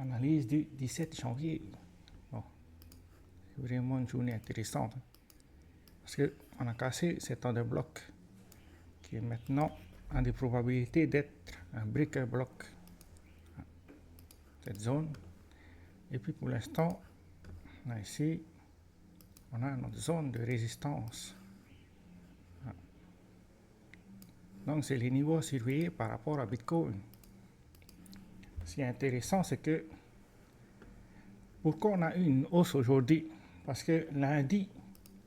Analyse du 17 janvier. Bon, c'est vraiment une journée intéressante. Parce qu'on a cassé cet ordre de bloc qui est maintenant a des probabilités d'être un breaker block. Cette zone. Et puis pour l'instant, on a ici, on a notre zone de résistance. Donc c'est les niveaux à surveiller par rapport à Bitcoin. Ce qui est intéressant, c'est que pourquoi on a eu une hausse aujourd'hui? Parce que lundi,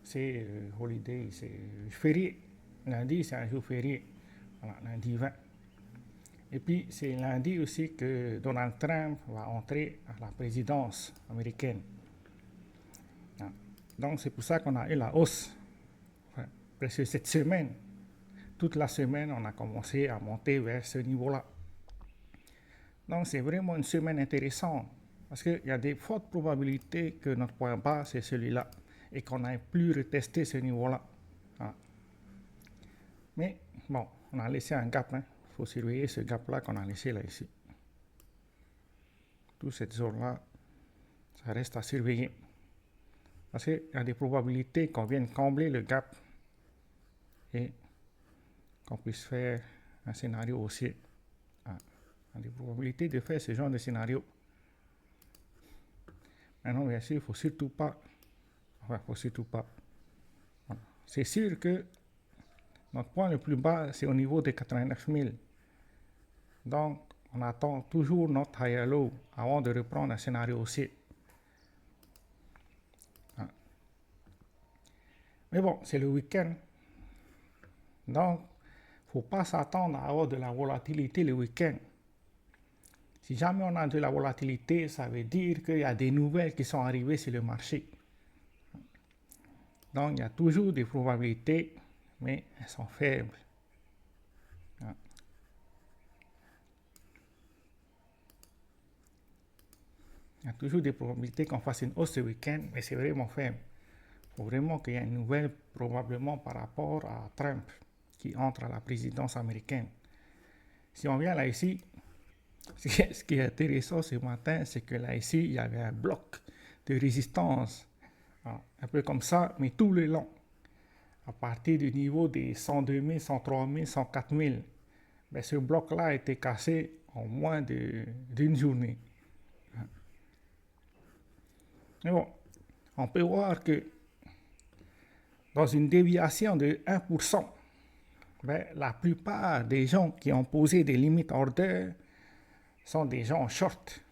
c'est holiday, c'est férié. Lundi, c'est un jour férié. Voilà, lundi 20. Et puis, c'est lundi aussi que Donald Trump va entrer à la présidence américaine. Donc, c'est pour ça qu'on a eu la hausse. Enfin, presque cette semaine, toute la semaine, on a commencé à monter vers ce niveau-là. Donc, c'est vraiment une semaine intéressante parce qu'il y a des fortes probabilités que notre point bas, c'est celui-là et qu'on n'ait plus retesté ce niveau-là. Voilà. Mais, bon, on a laissé un gap. Il faut surveiller ce gap-là qu'on a laissé là ici. Toute cette zone-là, ça reste à surveiller. Parce qu'il y a des probabilités qu'on vienne combler le gap et qu'on puisse faire un scénario haussier. Il y a des probabilités de faire ce genre de scénario. Maintenant, bien sûr, il ne faut surtout pas. Enfin, faut surtout pas. Voilà. C'est sûr que notre point le plus bas, c'est au niveau de 89 000. Donc, on attend toujours notre higher low avant de reprendre un scénario haussier. Mais bon, c'est le week-end. Donc, il ne faut pas s'attendre à avoir de la volatilité le week-end. Si jamais on a de la volatilité, ça veut dire qu'il y a des nouvelles qui sont arrivées sur le marché. Donc, il y a toujours des probabilités, mais elles sont faibles. Il y a toujours des probabilités qu'on fasse une hausse ce week-end, mais c'est vraiment faible. Il faut vraiment qu'il y ait une nouvelle, probablement par rapport à Trump, qui entre à la présidence américaine. Si on vient là ici, ce qui est intéressant ce matin, c'est que là ici, il y avait un bloc de résistance, un peu comme ça, mais tout le long, à partir du niveau des 102 000, 103 000, 104 000. Ben, ce bloc-là a été cassé en moins d'une journée. Mais bon, on peut voir que dans une déviation de 1%, ben, la plupart des gens qui ont posé des limites order sont des gens short.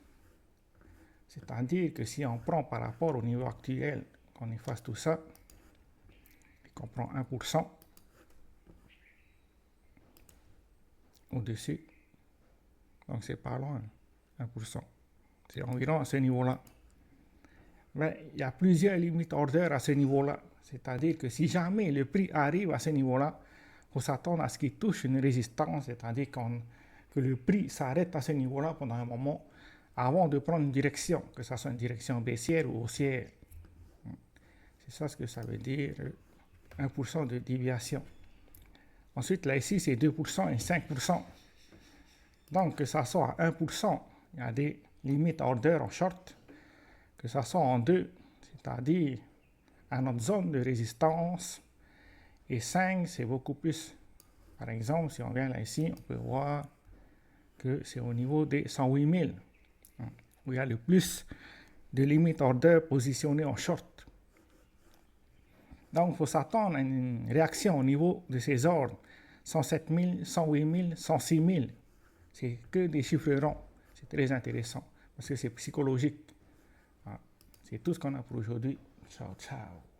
C'est-à-dire que si on prend par rapport au niveau actuel, qu'on efface tout ça, et qu'on prend 1% au-dessus, donc c'est pas loin, 1%. C'est environ à ce niveau-là. Mais il y a plusieurs limites order à ce niveau-là. C'est-à-dire que si jamais le prix arrive à ce niveau-là, il faut s'attendre à ce qu'il touche une résistance, c'est-à-dire que le prix s'arrête à ce niveau-là pendant un moment avant de prendre une direction, que ce soit une direction baissière ou haussière. C'est ça ce que ça veut dire, 1% de déviation. Ensuite, là ici, c'est 2% et 5%. Donc, que ça soit à 1%, il y a des limites order en short, que ça soit en 2, c'est-à-dire à notre zone de résistance, et 5, c'est beaucoup plus. Par exemple, si on vient là ici, on peut voir que c'est au niveau des 108 000, où il y a le plus de limit order positionnés en short. Donc, il faut s'attendre à une réaction au niveau de ces ordres. 107 000, 108 000, 106 000. C'est que des chiffres ronds. C'est très intéressant parce que c'est psychologique. C'est tout ce qu'on a pour aujourd'hui. Ciao, ciao.